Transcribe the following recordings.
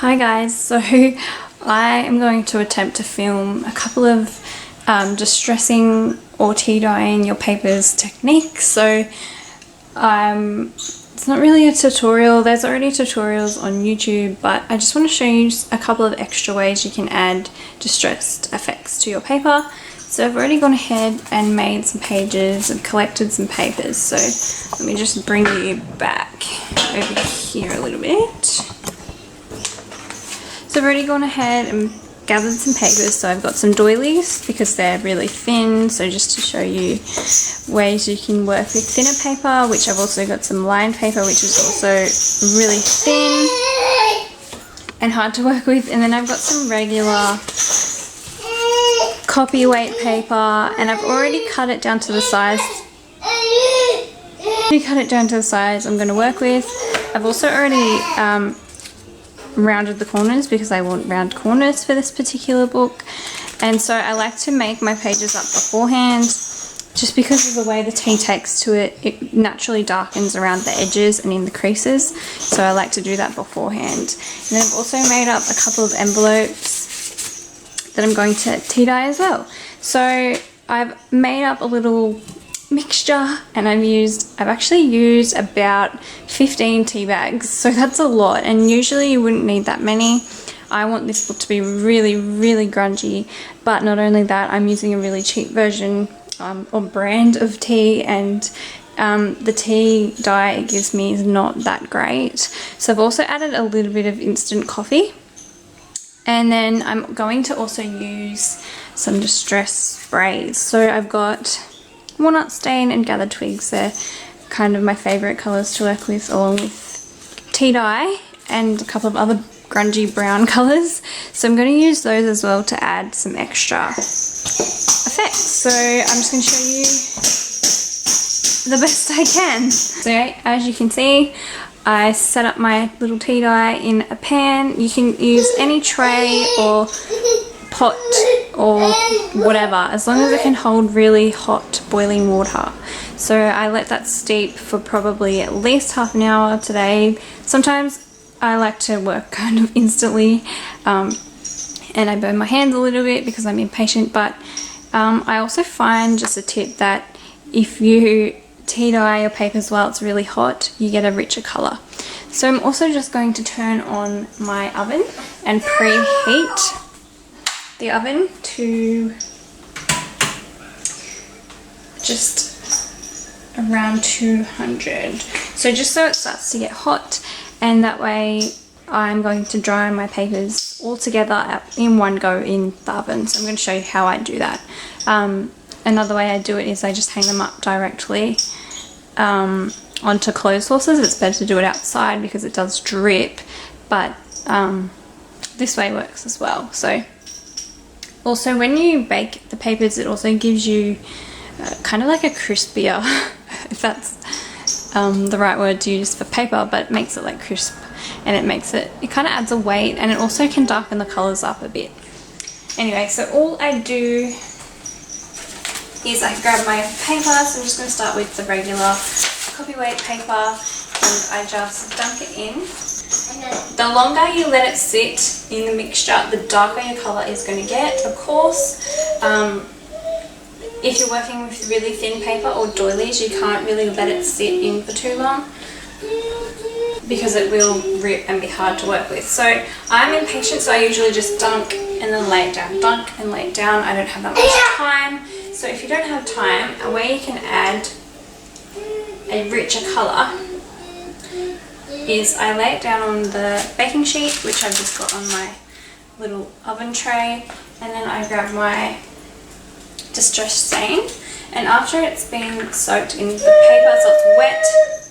Hi guys, so I am going to attempt to film a couple of distressing or tea dyeing your papers techniques. So it's not really a tutorial, there's already tutorials on YouTube, but I just want to show you a couple of extra ways you can add distressed effects to your paper. So I've already gone ahead and made some pages and collected some papers, so let me just bring you back over here a little bit. So I've already gone ahead and gathered some papers. So I've got some doilies because they're really thin, so just to show you ways you can work with thinner paper, which I've also got some lined paper which is also really thin and hard to work with, and then I've got some regular copy weight paper and I've already cut it down to the size. I'm going to work with. I've also already rounded the corners because I want round corners for this particular book, and so I like to make my pages up beforehand just because of the way the tea takes to it. It naturally darkens around the edges and in the creases, so I like to do that beforehand. And then I've also made up a couple of envelopes that I'm going to tea dye as well. So I've made up a little mixture and I've actually used about 15 tea bags, so that's a lot, and usually you wouldn't need that many. I want this book to be really grungy, but not only that, I'm using a really cheap version or brand of tea, and the tea dye it gives me is not that great. So I've also added a little bit of instant coffee, and then I'm going to also use some distress sprays. So I've got walnut stain and gathered twigs. They're kind of my favourite colours to work with, along with tea dye and a couple of other grungy brown colours. So I'm going to use those as well to add some extra effects. So I'm just going to show you the best I can. So as you can see, I set up my little tea dye in a pan. You can use any tray or pot or whatever, as long as it can hold really hot boiling water. So I let that steep for probably at least half an hour today. Sometimes I like to work kind of instantly and I burn my hands a little bit because I'm impatient, but I also find, just a tip, that if you tea dye your papers while it's really hot, you get a richer colour. So I'm also just going to turn on my oven and preheat the oven to just around 200, so just so it starts to get hot, and that way I'm going to dry my papers all together in one go in the oven. So I'm going to show you how I do that. Another way I do it is I just hang them up directly onto clothes horses. It's better to do it outside because it does drip, but this way works as well. So also when you bake the papers, it also gives you kind of like a crispier, if that's the right word to use for paper, but it makes it like crisp, and it kind of adds a weight, and it also can darken the colours up a bit. Anyway, so all I do is I grab my paper. So I'm just going to start with the regular copy weight paper, and I just dunk it in. The longer you let it sit in the mixture, the darker your colour is going to get. Of course, if you're working with really thin paper or doilies, you can't really let it sit in for too long because it will rip and be hard to work with. So I'm impatient, so I usually just dunk and then lay it down, dunk and lay it down. I don't have that much time. So if you don't have time, a way you can add a richer colour is I lay it down on the baking sheet, which I've just got on my little oven tray, and then I grab my distress stain, and after it's been soaked in the paper so it's wet,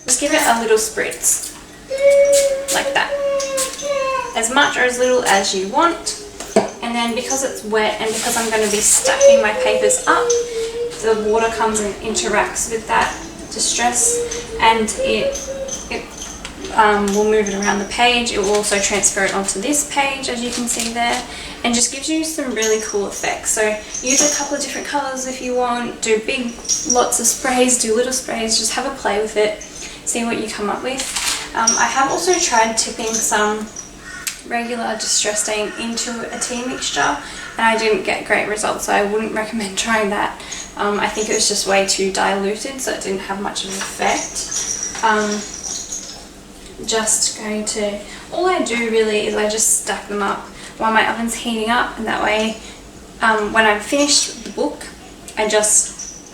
just give it a little spritz like that, as much or as little as you want. And then because it's wet and because I'm going to be stacking my papers up, the water comes and interacts with that distress, and it will move it around the page. It will also transfer it onto this page, as you can see there, and just gives you some really cool effects. So use a couple of different colours if you want, do big lots of sprays, do little sprays, just have a play with it, see what you come up with. I have also tried tipping some regular distress stain into a tea mixture, and I didn't get great results, so I wouldn't recommend trying that. I think it was just way too diluted, so it didn't have much of an effect. Just going to, all I do really is I just stack them up while my oven's heating up, and that way when I'm finished the book, I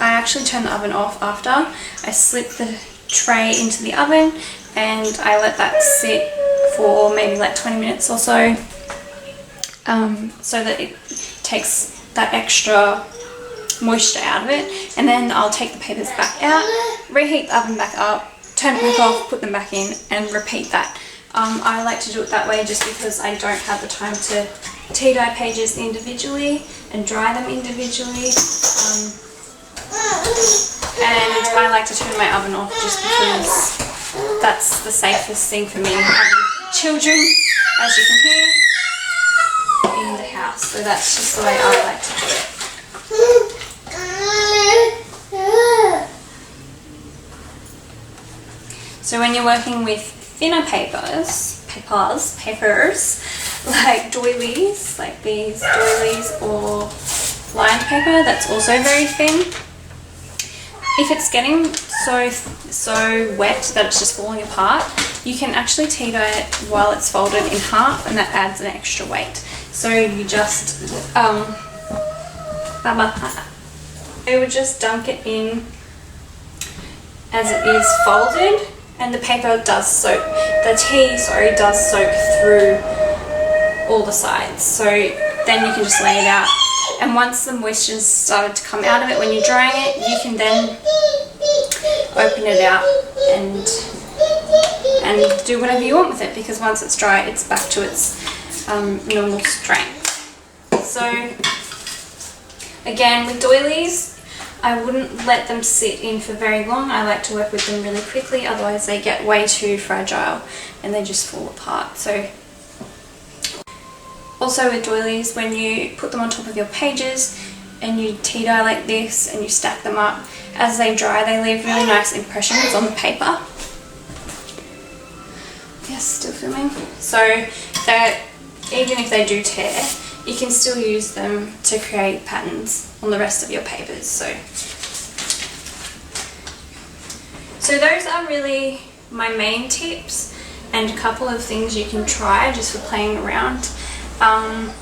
actually turn the oven off after. I slip the tray into the oven and I let that sit for maybe like 20 minutes or so, so that it takes that extra moisture out of it, and then I'll take the papers back out, reheat the oven back up, turn it back off, put them back in, and repeat that. I like to do it that way just because I don't have the time to tea dye pages individually and dry them individually. And I like to turn my oven off just because that's the safest thing for me. Having children, as you can hear, in the house, so that's just the way I like to do it. So when you're working with thinner papers like doilies, like these doilies, or lined paper that's also very thin, if it's getting so wet that it's just falling apart, you can actually tea dye it while it's folded in half, and that adds an extra weight. So you just I would just dunk it in as it is folded, and the paper does soak, the tea does soak through all the sides, so then you can just lay it out, and once the moisture's started to come out of it when you're drying it, you can then open it out and do whatever you want with it, because once it's dry it's back to its normal strength. So again, with doilies, I wouldn't let them sit in for very long. I like to work with them really quickly, otherwise they get way too fragile and they just fall apart. So also with doilies, when you put them on top of your pages and you tea dye like this and you stack them up, as they dry they leave really nice impressions on the paper. Yes, still filming. So that even if they do tear, you can still use them to create patterns on the rest of your papers. So those are really my main tips, and a couple of things you can try just for playing around. Other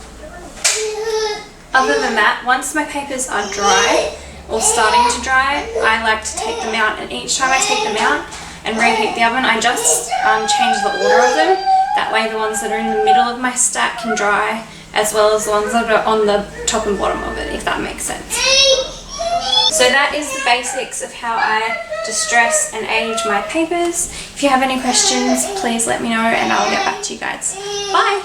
than that, once my papers are dry or starting to dry, I like to take them out, and each time I take them out and reheat the oven, I just change the order of them. That way the ones that are in the middle of my stack can dry, as well as the ones that are on the top and bottom of it, if that makes sense. So that is the basics of how I distress and age my papers. If you have any questions, please let me know and I'll get back to you guys. Bye!